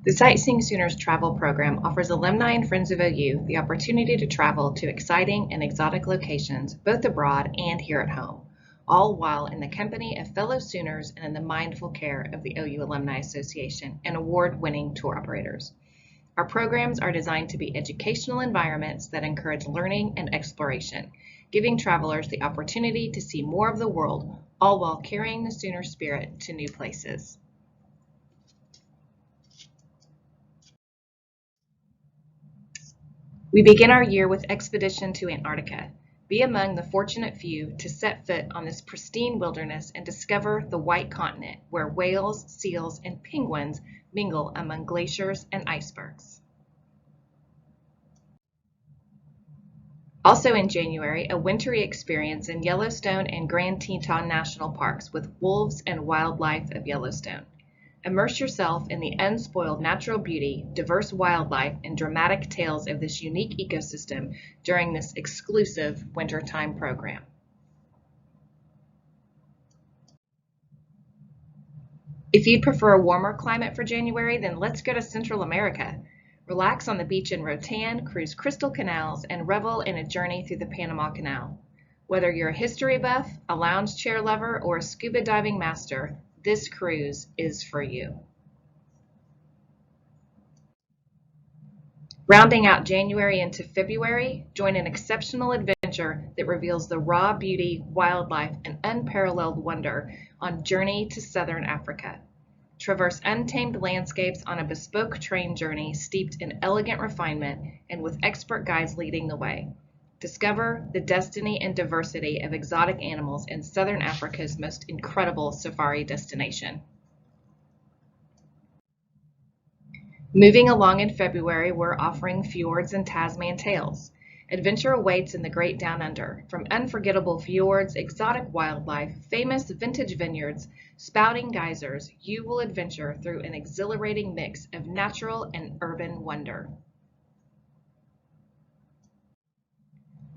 The Sightseeing Sooners travel program offers alumni and friends of OU the opportunity to travel to exciting and exotic locations, both abroad and here at home, all while in the company of fellow Sooners and in the mindful care of the OU Alumni Association and award-winning tour operators. Our programs are designed to be educational environments that encourage learning and exploration, giving travelers the opportunity to see more of the world, all while carrying the Sooner spirit to new places. We begin our year with Expedition to Antarctica. Be among the fortunate few to set foot on this pristine wilderness and discover the White Continent, where whales, seals, and penguins mingle among glaciers and icebergs. Also in January, a wintry experience in Yellowstone and Grand Teton National Parks with wolves and wildlife of Yellowstone. Immerse yourself in the unspoiled natural beauty, diverse wildlife, and dramatic tales of this unique ecosystem during this exclusive wintertime program. If you'd prefer a warmer climate for January, then let's go to Central America. Relax on the beach in Rotan, cruise crystal canals, and revel in a journey through the Panama Canal. Whether you're a history buff, a lounge chair lover, or a scuba diving master, this cruise is for you. Rounding out January into February, join an exceptional adventure that reveals the raw beauty, wildlife, and unparalleled wonder on Journey to Southern Africa. Traverse untamed landscapes on a bespoke train journey steeped in elegant refinement and with expert guides leading the way. Discover the destiny and diversity of exotic animals in Southern Africa's most incredible safari destination. Moving along in February, we're offering fjords and Tasman tales. Adventure awaits in the Great Down Under. From unforgettable fjords, exotic wildlife, famous vintage vineyards, spouting geysers, you will adventure through an exhilarating mix of natural and urban wonder.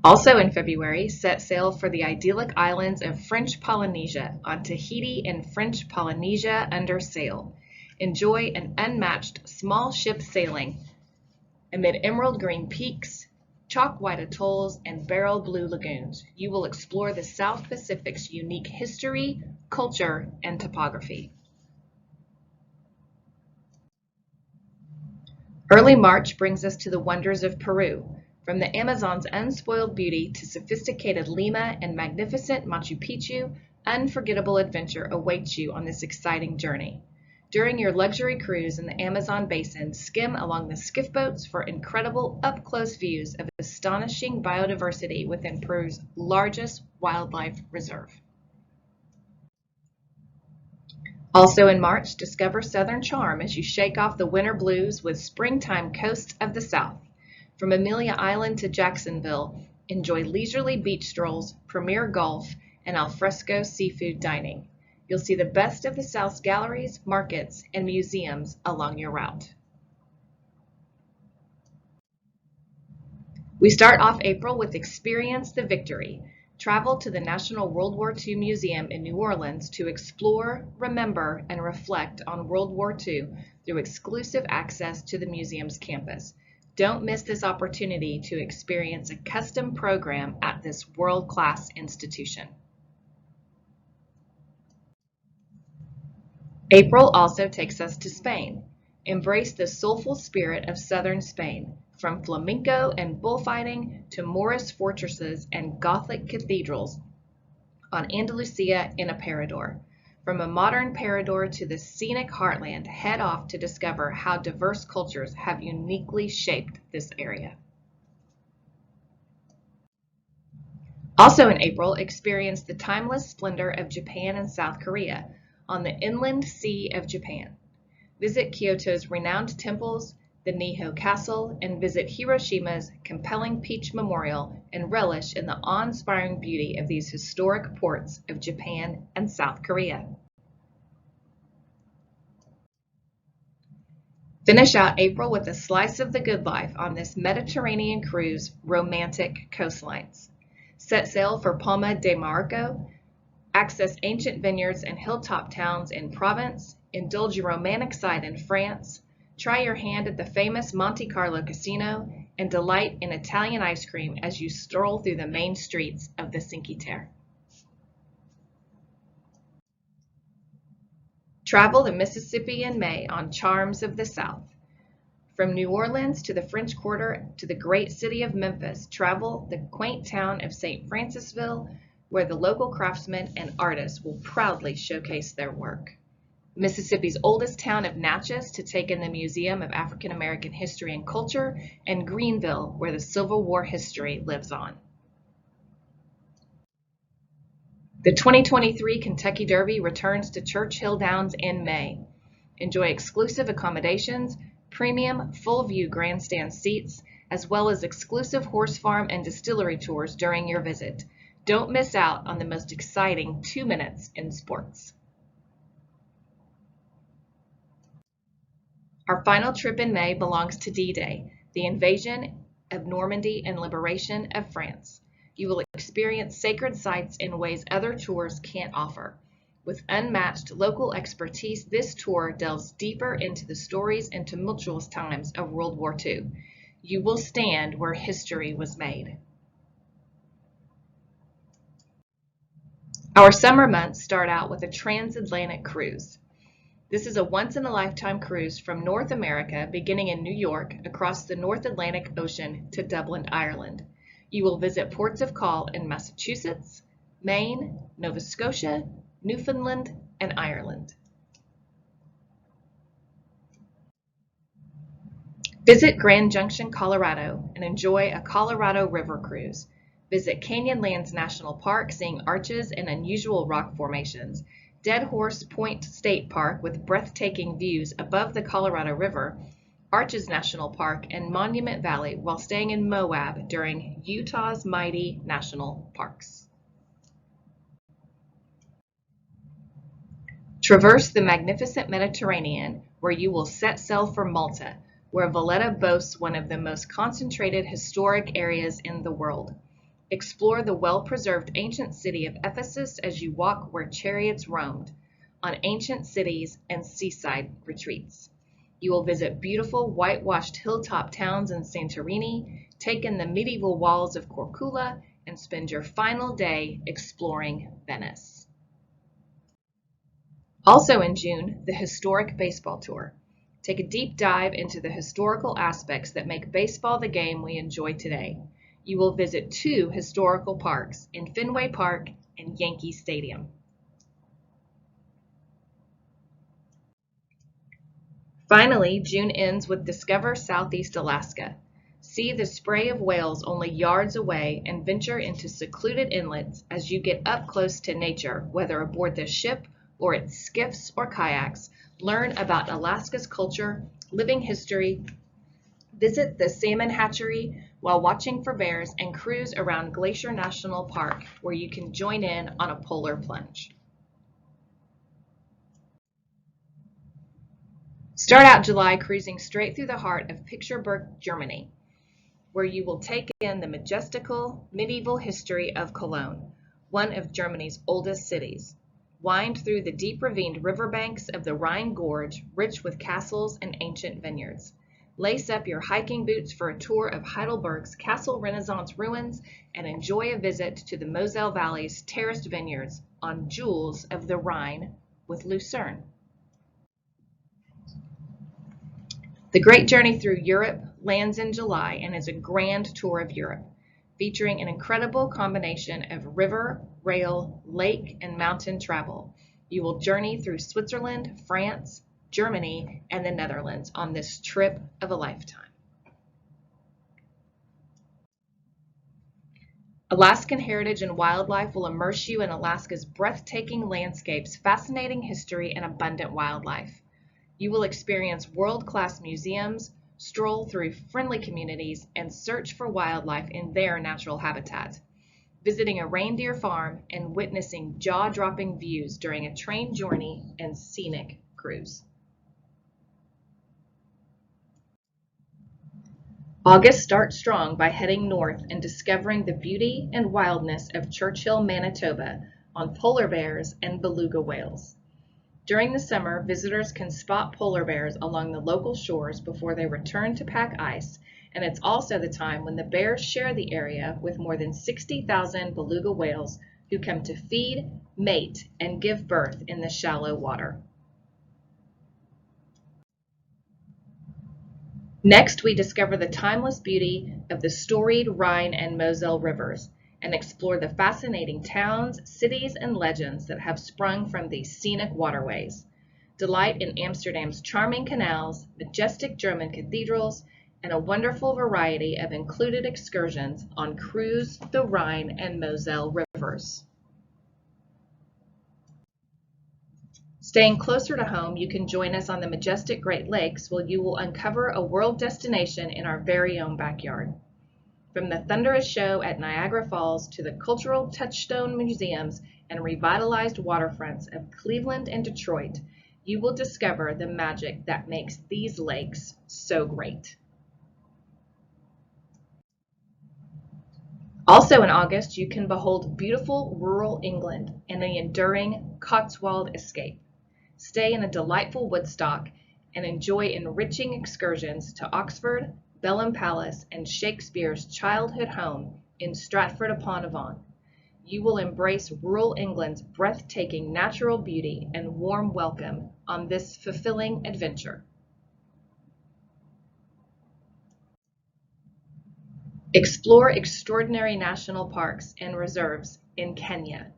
Also in February, set sail for the idyllic islands of French Polynesia on Tahiti and French Polynesia under sail. Enjoy an unmatched small ship sailing amid emerald green peaks, chalk white atolls, and beryl blue lagoons. You will explore the South Pacific's unique history, culture, and topography. Early March brings us to the wonders of Peru. From the Amazon's unspoiled beauty to sophisticated Lima and magnificent Machu Picchu, unforgettable adventure awaits you on this exciting journey. During your luxury cruise in the Amazon basin, skim along the skiff boats for incredible up-close views of astonishing biodiversity within Peru's largest wildlife reserve. Also in March, discover Southern charm as you shake off the winter blues with springtime coasts of the South. From Amelia Island to Jacksonville, enjoy leisurely beach strolls, premier golf, and alfresco seafood dining. You'll see the best of the South's galleries, markets, and museums along your route. We start off April with Experience the Victory. Travel to the National World War II Museum in New Orleans to explore, remember, and reflect on World War II through exclusive access to the museum's campus. Don't miss this opportunity to experience a custom program at this world-class institution. April also takes us to Spain. Embrace the soulful spirit of southern Spain, from flamenco and bullfighting to Moorish fortresses and Gothic cathedrals on Andalusia in a Parador. From a modern Parador to the scenic heartland, head off to discover how diverse cultures have uniquely shaped this area. Also in April, experience the timeless splendor of Japan and South Korea on the inland sea of Japan. Visit Kyoto's renowned temples, the Niho Castle, and visit Hiroshima's compelling Peach Memorial and relish in the awe-inspiring beauty of these historic ports of Japan and South Korea. Finish out April with a slice of the good life on this Mediterranean cruise, romantic coastlines. Set sail for Palma de Marco, access ancient vineyards and hilltop towns in Provence, indulge your romantic side in France, Try your hand at the famous Monte Carlo Casino and delight in Italian ice cream as you stroll through the main streets of the Cinque Terre. Travel the Mississippi in May on Charms of the South. From New Orleans to the French Quarter to the great city of Memphis, travel the quaint town of St. Francisville, where the local craftsmen and artists will proudly showcase their work. Mississippi's oldest town of Natchez to take in the Museum of African American History and Culture, and Greenville, where the Civil War history lives on. The 2023 Kentucky Derby returns to Churchill Downs in May. Enjoy exclusive accommodations, premium full-view grandstand seats, as well as exclusive horse farm and distillery tours during your visit. Don't miss out on the most exciting 2 minutes in sports. Our final trip in May belongs to D-Day, the invasion of Normandy and liberation of France. You will experience sacred sites in ways other tours can't offer. With unmatched local expertise, this tour delves deeper into the stories and tumultuous times of World War II. You will stand where history was made. Our summer months start out with a transatlantic cruise. This is a once-in-a-lifetime cruise from North America, beginning in New York, across the North Atlantic Ocean to Dublin, Ireland. You will visit ports of call in Massachusetts, Maine, Nova Scotia, Newfoundland, and Ireland. Visit Grand Junction, Colorado, and enjoy a Colorado River cruise. Visit Canyonlands National Park, seeing arches and unusual rock formations. Dead Horse Point State Park with breathtaking views above the Colorado River, Arches National Park, and Monument Valley while staying in Moab during Utah's mighty national parks. Traverse the magnificent Mediterranean, where you will set sail for Malta, where Valletta boasts one of the most concentrated historic areas in the world. Explore the well-preserved ancient city of Ephesus as you walk where chariots roamed, on ancient cities and seaside retreats. You will visit beautiful whitewashed hilltop towns in Santorini, take in the medieval walls of Corcula, and spend your final day exploring Venice. Also in June, the Historic Baseball Tour. Take a deep dive into the historical aspects that make baseball the game we enjoy today. You will visit 2 historical parks in Fenway Park and Yankee Stadium. Finally, June ends with Discover Southeast Alaska. See the spray of whales only yards away and venture into secluded inlets as you get up close to nature, whether aboard the ship or its skiffs or kayaks. Learn about Alaska's culture, living history, visit the salmon hatchery while watching for bears, and cruise around Glacier National Park, where you can join in on a polar plunge. Start out July cruising straight through the heart of Pictureburg, Germany, where you will take in the majestical medieval history of Cologne, one of Germany's oldest cities. Wind through the deep ravined riverbanks of the Rhine Gorge, rich with castles and ancient vineyards. Lace up your hiking boots for a tour of Heidelberg's Castle Renaissance ruins and enjoy a visit to the Moselle Valley's terraced vineyards on Jewels of the Rhine with Lucerne. The Great Journey Through Europe lands in July and is a grand tour of Europe, featuring an incredible combination of river, rail, lake, and mountain travel. You will journey through Switzerland, France, Germany, and the Netherlands on this trip of a lifetime. Alaskan Heritage and Wildlife will immerse you in Alaska's breathtaking landscapes, fascinating history, and abundant wildlife. You will experience world-class museums, stroll through friendly communities, and search for wildlife in their natural habitat. Visiting a reindeer farm and witnessing jaw-dropping views during a train journey and scenic cruise. August starts strong by heading north and discovering the beauty and wildness of Churchill, Manitoba on polar bears and beluga whales. During the summer, visitors can spot polar bears along the local shores before they return to pack ice, and it's also the time when the bears share the area with more than 60,000 beluga whales who come to feed, mate, and give birth in the shallow water. Next, we discover the timeless beauty of the storied Rhine and Moselle rivers and explore the fascinating towns, cities, and legends that have sprung from these scenic waterways. Delight in Amsterdam's charming canals, majestic German cathedrals, and a wonderful variety of included excursions on Cruise the Rhine and Moselle rivers. Staying closer to home, you can join us on the majestic Great Lakes where you will uncover a world destination in our very own backyard. From the thunderous show at Niagara Falls to the cultural touchstone museums and revitalized waterfronts of Cleveland and Detroit, you will discover the magic that makes these lakes so great. Also in August, you can behold beautiful rural England and the enduring Cotswold escape. Stay in a delightful Woodstock and enjoy enriching excursions to Oxford, Belem Palace, and Shakespeare's childhood home in Stratford-upon-Avon. You will embrace rural England's breathtaking natural beauty and warm welcome on this fulfilling adventure. Explore extraordinary national parks and reserves in Kenya,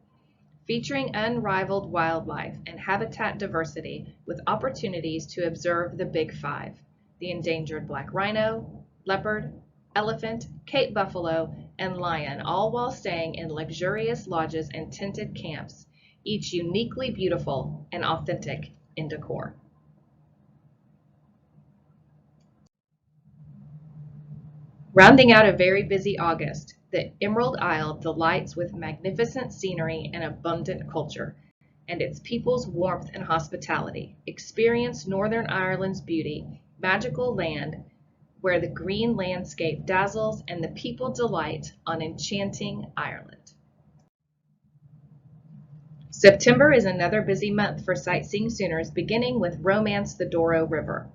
featuring unrivaled wildlife and habitat diversity with opportunities to observe the Big Five, the endangered black rhino, leopard, elephant, Cape buffalo, and lion, all while staying in luxurious lodges and tented camps, each uniquely beautiful and authentic in decor. Rounding out a very busy August, the Emerald Isle delights with magnificent scenery and abundant culture, and its people's warmth and hospitality. Experience Northern Ireland's beauty, magical land where the green landscape dazzles and the people delight on enchanting Ireland. September is another busy month for Sightseeing Sooners, beginning with Romance the Douro River.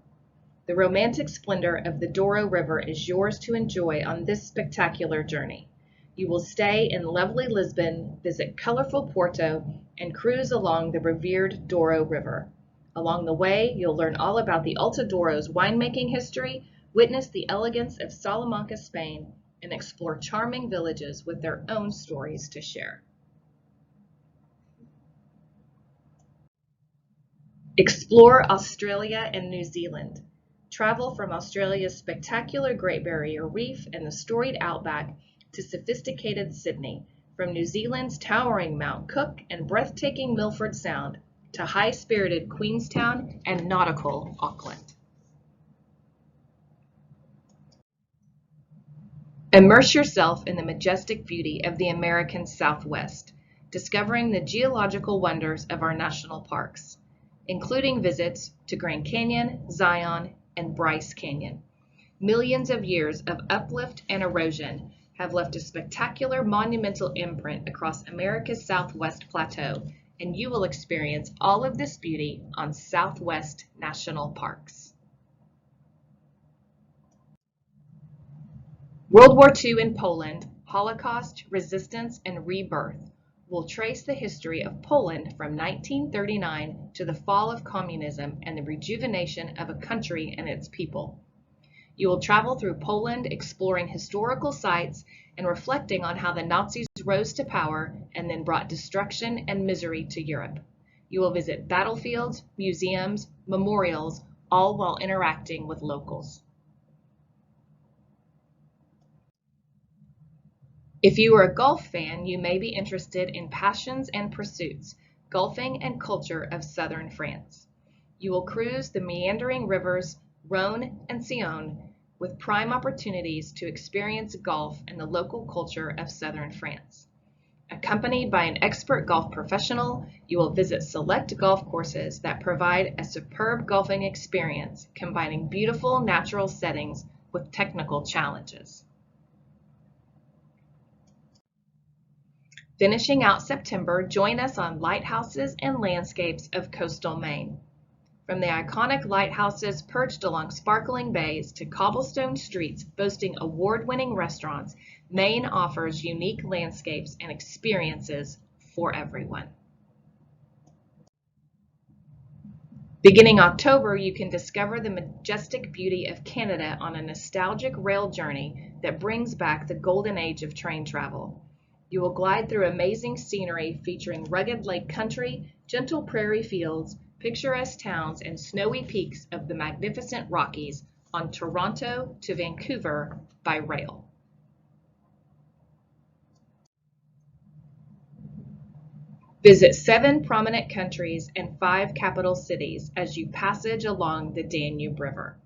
The romantic splendor of the Douro River is yours to enjoy on this spectacular journey. You will stay in lovely Lisbon, visit colorful Porto, and cruise along the revered Douro River. Along the way, you'll learn all about the Alta Douro's winemaking history, witness the elegance of Salamanca, Spain, and explore charming villages with their own stories to share. Explore Australia and New Zealand. Travel from Australia's spectacular Great Barrier Reef and the storied outback to sophisticated Sydney, from New Zealand's towering Mount Cook and breathtaking Milford Sound to high-spirited Queenstown and nautical Auckland. Immerse yourself in the majestic beauty of the American Southwest, discovering the geological wonders of our national parks, including visits to Grand Canyon, Zion, and Bryce Canyon. Millions of years of uplift and erosion have left a spectacular monumental imprint across America's Southwest Plateau, and you will experience all of this beauty on Southwest National Parks. World War II in Poland, Holocaust, resistance, and rebirth will trace the history of Poland from 1939 to the fall of communism and the rejuvenation of a country and its people. You will travel through Poland, exploring historical sites and reflecting on how the Nazis rose to power and then brought destruction and misery to Europe. You will visit battlefields, museums, memorials, all while interacting with locals. If you are a golf fan, you may be interested in Passions and Pursuits, Golfing and Culture of Southern France. You will cruise the meandering rivers Rhône and Saône with prime opportunities to experience golf and the local culture of Southern France. Accompanied by an expert golf professional, you will visit select golf courses that provide a superb golfing experience, combining beautiful natural settings with technical challenges. Finishing out September, join us on Lighthouses and Landscapes of Coastal Maine. From the iconic lighthouses perched along sparkling bays to cobblestone streets boasting award-winning restaurants, Maine offers unique landscapes and experiences for everyone. Beginning October, you can discover the majestic beauty of Canada on a nostalgic rail journey that brings back the golden age of train travel. You will glide through amazing scenery featuring rugged lake country, gentle prairie fields, picturesque towns, and snowy peaks of the magnificent Rockies on Toronto to Vancouver by rail. Visit 7 prominent countries and 5 capital cities as you passage along the Danube River.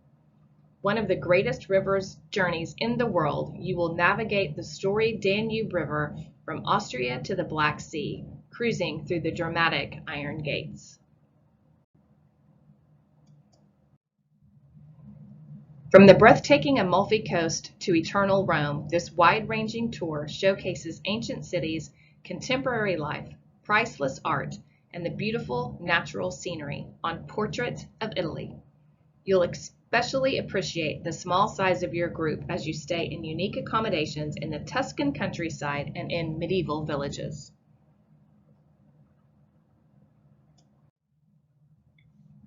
One of the greatest rivers journeys in the world, you will navigate the storied Danube River from Austria to the Black Sea, cruising through the dramatic Iron Gates. From the breathtaking Amalfi Coast to eternal Rome, this wide-ranging tour showcases ancient cities, contemporary life, priceless art, and the beautiful natural scenery on Portrait of Italy. You'll especially appreciate the small size of your group as you stay in unique accommodations in the Tuscan countryside and in medieval villages.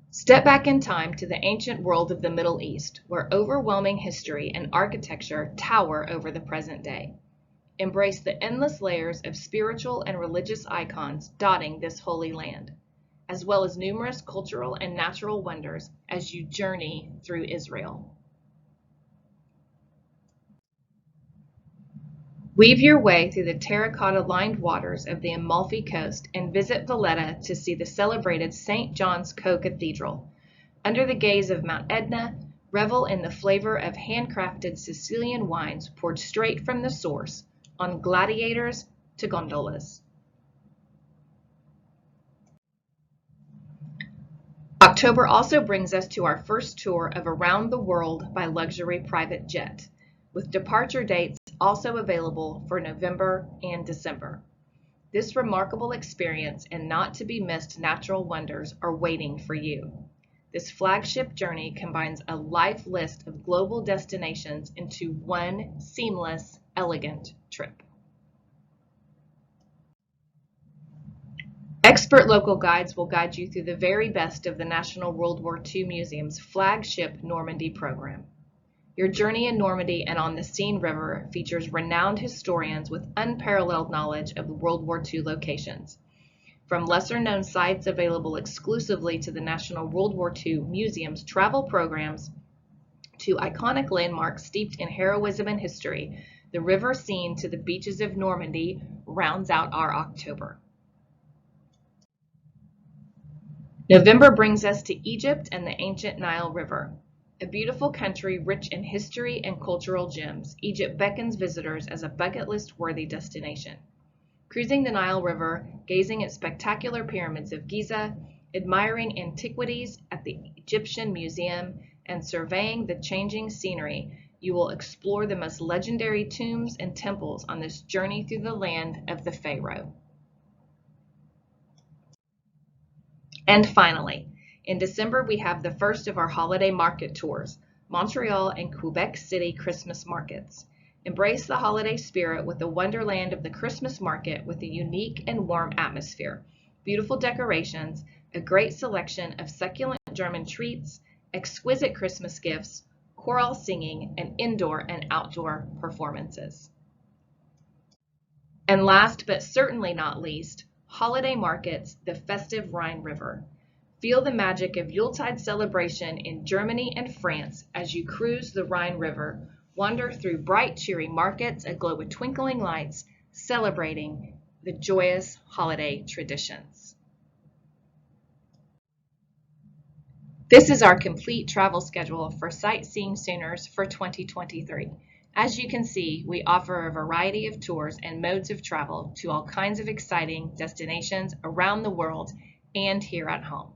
Step back in time to the ancient world of the Middle East, where overwhelming history and architecture tower over the present day. Embrace the endless layers of spiritual and religious icons dotting this holy land, as well as numerous cultural and natural wonders as you journey through Israel. Weave your way through the terracotta-lined waters of the Amalfi Coast and visit Valletta to see the celebrated St. John's Co-Cathedral. Under the gaze of Mount Etna, revel in the flavor of handcrafted Sicilian wines poured straight from the source, on gladiators to gondolas. October also brings us to our first tour of Around the World by Luxury Private Jet, with departure dates also available for November and December. This remarkable experience and not to be missed natural wonders are waiting for you. This flagship journey combines a life list of global destinations into one seamless, elegant trip. Expert local guides will guide you through the very best of the National World War II Museum's flagship Normandy program. Your journey in Normandy and on the Seine River features renowned historians with unparalleled knowledge of World War II locations. From lesser-known sites available exclusively to the National World War II Museum's travel programs to iconic landmarks steeped in heroism and history, the river Seine to the beaches of Normandy rounds out our October. November brings us to Egypt and the ancient Nile River. A beautiful country rich in history and cultural gems, Egypt beckons visitors as a bucket list worthy destination. Cruising the Nile River, gazing at spectacular pyramids of Giza, admiring antiquities at the Egyptian Museum, and surveying the changing scenery, you will explore the most legendary tombs and temples on this journey through the land of the Pharaoh. And finally, in December, we have the first of our holiday market tours, Montreal and Quebec City Christmas markets. Embrace the holiday spirit with the wonderland of the Christmas market with a unique and warm atmosphere, beautiful decorations, a great selection of succulent German treats, exquisite Christmas gifts, choral singing, and indoor and outdoor performances. And last but certainly not least, holiday markets, the festive Rhine River. Feel the magic of Yuletide celebration in Germany and France as you cruise the Rhine River, wander through bright, cheery markets aglow with twinkling lights, celebrating the joyous holiday traditions. This is our complete travel schedule for Sightseeing Sooners for 2023. As you can see, we offer a variety of tours and modes of travel to all kinds of exciting destinations around the world and here at home.